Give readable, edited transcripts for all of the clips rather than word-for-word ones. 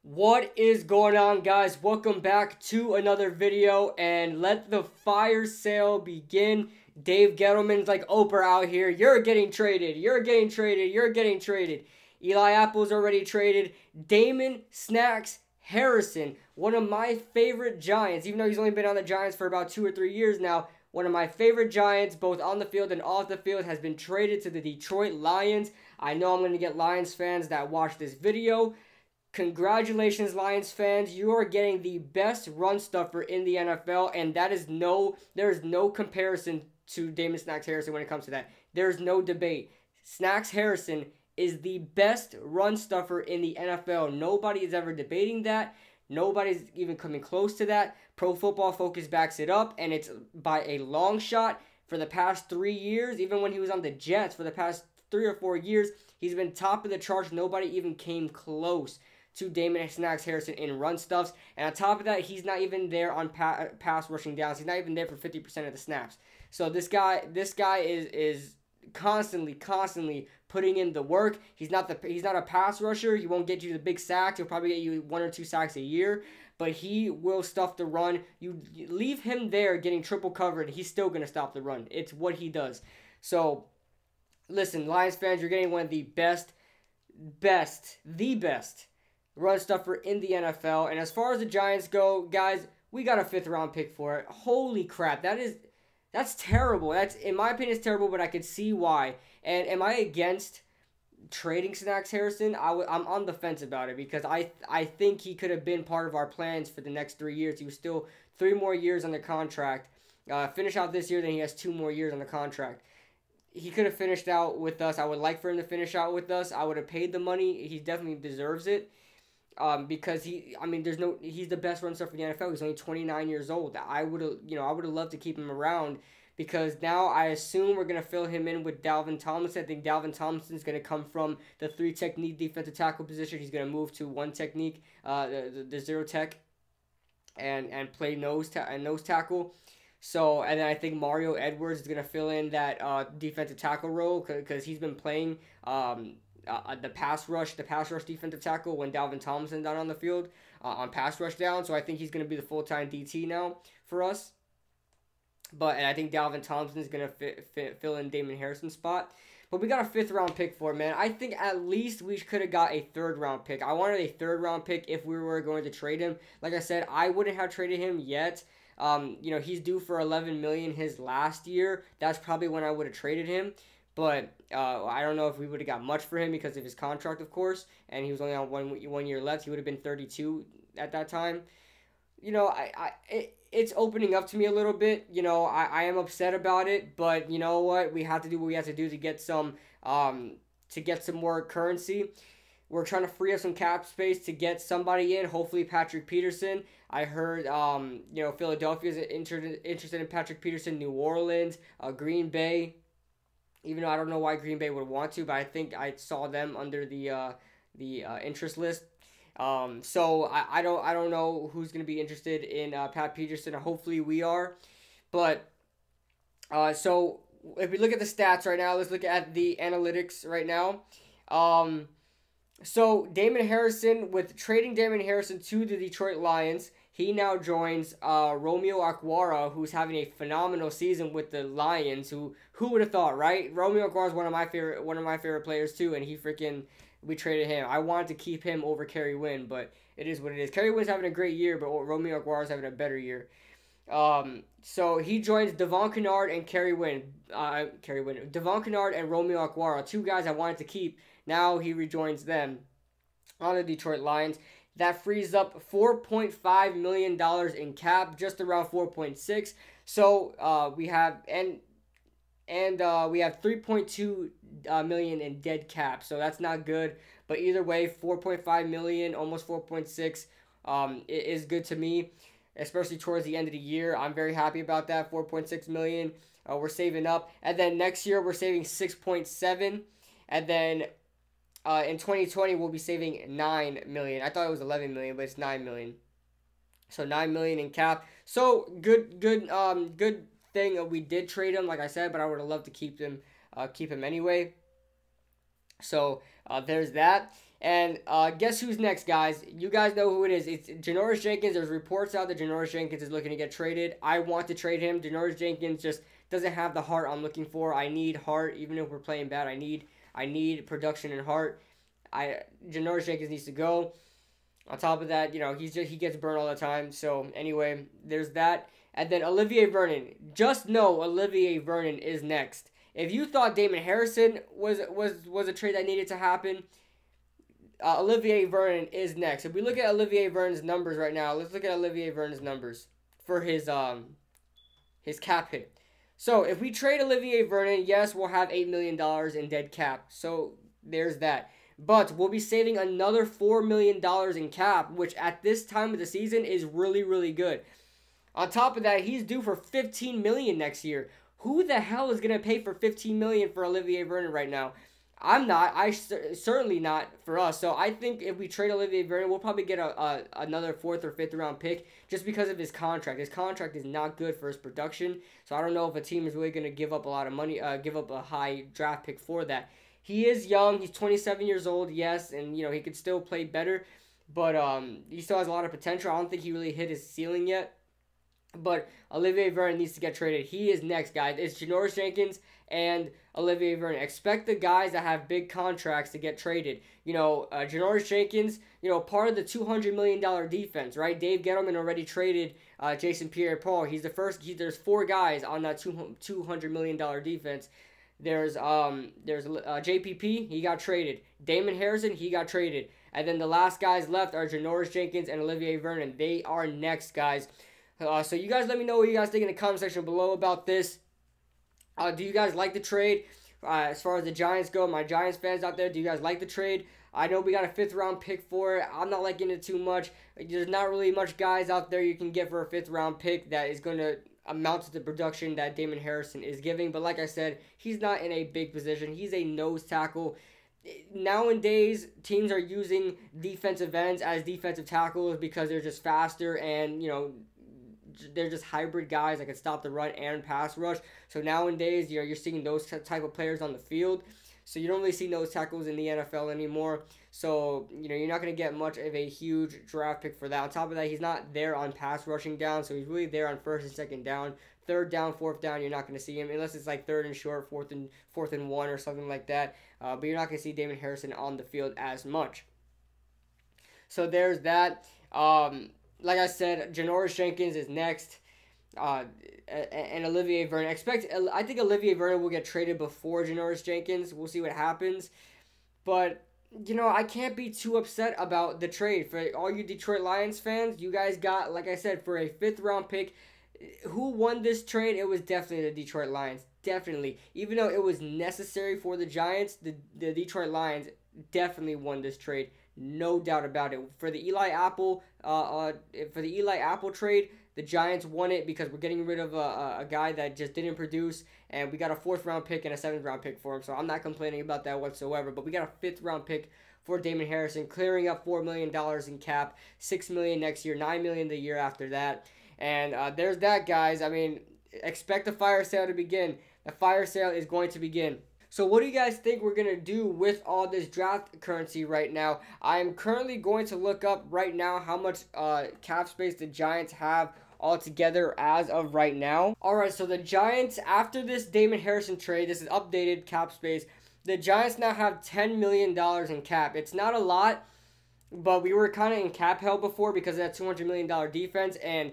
What is going on, guys? Welcome back to another video, and let the fire sale begin. Dave Gettleman's like Oprah out here. You're getting traded. You're getting traded. You're getting traded. Eli Apple's already traded. DamonSnacks Harrison, one of my favorite Giants, even though he's only been on the Giants for about 2 or 3 years now, one of my favorite Giants, both on the field and off the field, has been traded to the Detroit Lions. I know I'm going to get Lions fans that watch this video. Congratulations, Lions fans. You are getting the best run stuffer in the NFL, and there's no comparison to DamonSnacks Harrison when it comes to that. There's no debate. Snacks Harrison is the best run stuffer in the NFL. Nobody is ever debating that. Nobody's even coming close to that. Pro Football Focus backs it up, and it's by a long shot. For the past 3 years, even when he was on the Jets, for the past 3 or 4 years, he's been top of the charts. Nobody even came close to DamonSnacks Harrison in run stuffs. And on top of that, he's not even there on pass rushing downs. He's not even there for 50% of the snaps. So this guy is constantly putting in the work. He's not a pass rusher. He won't get you the big sacks. He'll probably get you 1 or 2 sacks a year, but he will stuff the run. You leave him there getting triple covered, he's still going to stop the run. It's what he does. So listen, Lions fans, you're getting one of the best run stuffer in the NFL. And as far as the Giants go, guys, we got a 5th round pick for it. Holy crap, that's terrible. That's, in my opinion, it's terrible, but I could see why. And am I against trading Snacks Harrison? I'm on the fence about it, because I think he could have been part of our plans for the next 3 years. He was still 3 more years on the contract. Finish out this year, then he has 2 more years on the contract. He could have finished out with us. I would like for him to finish out with us. I would have paid the money. He definitely deserves it. Because he's the best run stuffer in the NFL. He's only 29 years old. I would have loved to keep him around, because now I assume we're going to fill him in with Dalvin Tomlinson. I think Dalvin Tomlinson's going to come from the 3 technique defensive tackle position. He's going to move to 1 technique, the 0 tech, and play nose tackle. So, and then I think Mario Edwards is going to fill in that defensive tackle role, because he's been playing the pass rush defensive tackle when Dalvin Tomlinson's not on the field on pass rush down. So I think he's going to be the full-time DT now for us. And I think Dalvin Tomlinson is going to fill in Damon Harrison's spot. But we got a 5th round pick for it, man. I think at least we could have got a 3rd round pick. I wanted a 3rd round pick if we were going to trade him. Like I said, I wouldn't have traded him yet. He's due for $11 million his last year. That's probably when I would have traded him. But I don't know if we would have got much for him because of his contract, of course. And he was only on one year left. He would have been 32 at that time. It's opening up to me a little bit. I am upset about it. But you know what? We have to do what we have to do to get some more currency. We're trying to free up some cap space to get somebody in. Hopefully Patrick Peterson. I heard Philadelphia is interested in Patrick Peterson. New Orleans, Green Bay. Even though I don't know why Green Bay would want to, but I think I saw them under the interest list. So I don't know who's going to be interested in Pat Peterson. Hopefully we are. But so if we look at the stats right now, let's look at the analytics right now. So Damon Harrison, with trading Damon Harrison to the Detroit Lions, he now joins Romeo Okwara, who's having a phenomenal season with the Lions. Who would have thought, right? Romeo Okwara is one of my favorite players too, and we traded him. I wanted to keep him over Kerry Wynn, but it is what it is. Kerry Wynn's having a great year, but Romeo Okwara is having a better year. So he joins Devon Kennard and Devon Kennard and Romeo Okwara, 2 guys I wanted to keep. Now he rejoins them on the Detroit Lions. That frees up $4.5 million in cap, just around 4.6. So we have we have 3.2 million in dead cap. So that's not good. But either way, 4.5 million, almost 4.6, is good to me, especially towards the end of the year. I'm very happy about that. 4.6 million. We're saving up, and then next year we're saving 6.7, and then in 2020, we'll be saving $9 million. I thought it was $11 million, but it's $9 million. So $9 million in cap. So good thing we did trade him, like I said, but I would have loved to keep him anyway. So there's that. And guess who's next, guys? You guys know who it is. It's Janoris Jenkins. There's reports out that Janoris Jenkins is looking to get traded. I want to trade him. Janoris Jenkins just doesn't have the heart I'm looking for. I need heart, even if we're playing bad. I need production and heart. Janoris Jenkins needs to go. On top of that, he gets burned all the time. So anyway, there's that. And then Olivier Vernon. Just know Olivier Vernon is next. If you thought Damon Harrison was a trade that needed to happen, Olivier Vernon is next. If we look at Olivier Vernon's numbers right now, let's look at Olivier Vernon's numbers for his cap hit. So if we trade Olivier Vernon, yes, we'll have $8 million in dead cap. So there's that. But we'll be saving another $4 million in cap, which at this time of the season is really, really good. On top of that, he's due for $15 million next year. Who the hell is going to pay for $15 million for Olivier Vernon right now? I'm not. Certainly not for us. So I think if we trade Olivier Vernon, we'll probably get another 4th or 5th round pick just because of his contract. His contract is not good for his production. So I don't know if a team is really going to give up a lot of money, give up a high draft pick for that. He is young. He's 27 years old, yes, and he could still play better, but he still has a lot of potential. I don't think he really hit his ceiling yet. But Olivier Vernon needs to get traded. He is next, guys. It's Janoris Jenkins and Olivier Vernon. Expect the guys that have big contracts to get traded. Janoris Jenkins, part of the $200 million defense, right? Dave Gettleman already traded Jason Pierre-Paul. He's the first. There's 4 guys on that $200 million defense. There's JPP, he got traded. Damon Harrison, he got traded. And then the last guys left are Janoris Jenkins and Olivier Vernon. They are next, guys. So you guys let me know what you guys think in the comment section below about this. Do you guys like the trade? As far as the Giants go, my Giants fans out there, do you guys like the trade? I know we got a 5th round pick for it. I'm not liking it too much. There's not really much guys out there you can get for a 5th round pick that is going to amount to the production that Damon Harrison is giving. But like I said, he's not in a big position. He's a nose tackle. Nowadays, teams are using defensive ends as defensive tackles because they're just faster and, they're just hybrid guys that can stop the run and pass rush. So nowadays, you're seeing those type of players on the field. So you don't really see nose tackles in the NFL anymore. So, you're not going to get much of a huge draft pick for that. On top of that, he's not there on pass rushing down. So he's really there on 1st and 2nd down. 3rd down, 4th down, you're not going to see him. Unless it's like 3rd and short, 4th and 1 or something like that. But you're not going to see Damon Harrison on the field as much. So there's that. Like I said, Janoris Jenkins is next. And Olivier Vernon. I think Olivier Vernon will get traded before Janoris Jenkins. We'll see what happens. But, I can't be too upset about the trade. For all you Detroit Lions fans, you guys got, like I said, for a 5th round pick. Who won this trade? It was definitely the Detroit Lions. Definitely. Even though it was necessary for the Giants, the Detroit Lions definitely won this trade. No doubt about it. For the Eli Apple trade, the Giants won it because we're getting rid of a guy that just didn't produce, and we got a 4th round pick and a 7th round pick for him. So I'm not complaining about that whatsoever. But we got a 5th round pick for Damon Harrison, clearing up $4 million in cap, $6 million next year, $9 million the year after that. And there's that, guys. I mean, expect the fire sale to begin. The fire sale is going to begin. So what do you guys think we're going to do with all this draft currency right now? I'm currently going to look up right now how much cap space the Giants have altogether as of right now. Alright, so the Giants, after this Damon Harrison trade, this is updated cap space, the Giants now have $10 million in cap. It's not a lot, but we were kind of in cap hell before because of that $200 million defense, and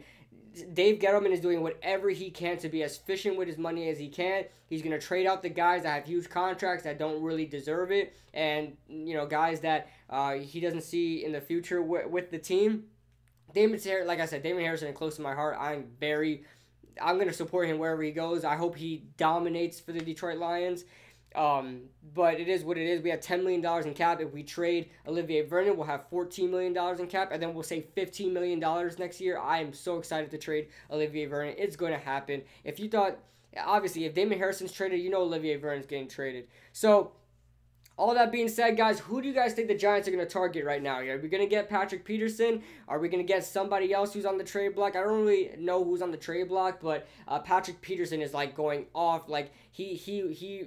Dave Gettleman is doing whatever he can to be as efficient with his money as he can. He's going to trade out the guys that have huge contracts that don't really deserve it, and guys that he doesn't see in the future with the team. Like I said, Damon Harrison is close to my heart. I'm going to support him wherever he goes. I hope he dominates for the Detroit Lions. But it is what it is. We have $10 million in cap. If we trade Olivier Vernon, we'll have $14 million in cap, and then we'll save $15 million next year. I am so excited to trade Olivier Vernon. It's going to happen. If you thought, obviously, if Damon Harrison's traded, Olivier Vernon's getting traded. So, all that being said, guys, who do you guys think the Giants are going to target right now? Are we going to get Patrick Peterson? Are we going to get somebody else who's on the trade block? I don't really know who's on the trade block, but Patrick Peterson is like going off. Like he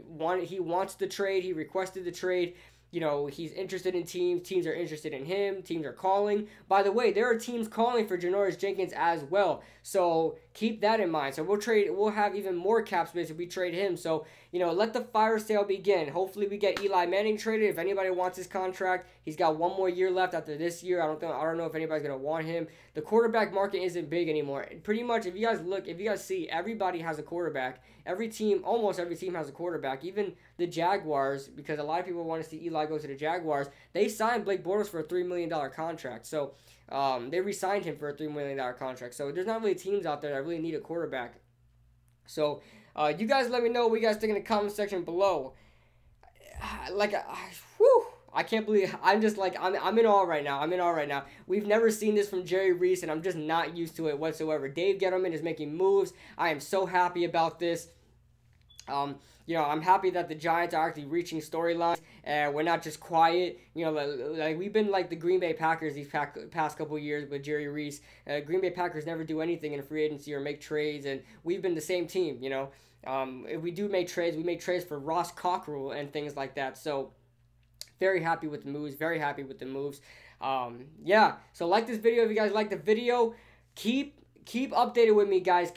wants the trade. He requested the trade. you know, he's interested in teams. Teams are interested in him. Teams are calling. By the way, there are teams calling for Janoris Jenkins as well. So keep that in mind. So we'll have even more cap space if we trade him. So, you know, let the fire sale begin. Hopefully we get Eli Manning traded. If anybody wants his contract, he's got one more year left after this year. I don't know if anybody's gonna want him. The quarterback market isn't big anymore. Pretty much, if you guys see, everybody has a quarterback. Almost every team has a quarterback. Even the Jaguars, because a lot of people want to see Eli go to the Jaguars. They signed Blake Bortles for a $3 million contract. So they re-signed him for a $3 million contract. So there's not really teams out there that really need a quarterback. So you guys let me know what you guys think in the comment section below. I can't believe I'm in awe right now. I'm in awe right now. We've never seen this from Jerry Reese, and I'm just not used to it whatsoever. Dave Gettleman is making moves. I am so happy about this. You know, I'm happy that the Giants are actually reaching storylines, and we're not just quiet. You know, like we've been like the Green Bay Packers these past couple of years with Jerry Reese. Green Bay Packers never do anything in free agency or make trades, and we've been the same team. You know, if we do make trades, we make trades for Ross Cockrell and things like that. So very happy with the moves. Very happy with the moves. Yeah. So like this video if you guys like the video. Keep updated with me, guys.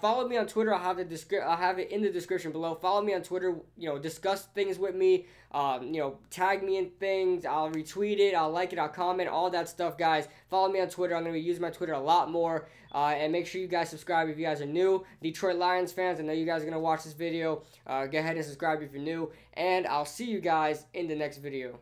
Follow me on Twitter. I'll have it in the description below. Follow me on Twitter. You know, discuss things with me. You know, tag me in things. I'll retweet it. I'll like it. I'll comment. All that stuff, guys. Follow me on Twitter. I'm gonna be using my Twitter a lot more. And make sure you guys subscribe if you guys are new. Detroit Lions fans, I know you guys are gonna watch this video. Go ahead and subscribe if you're new. And I'll see you guys in the next video.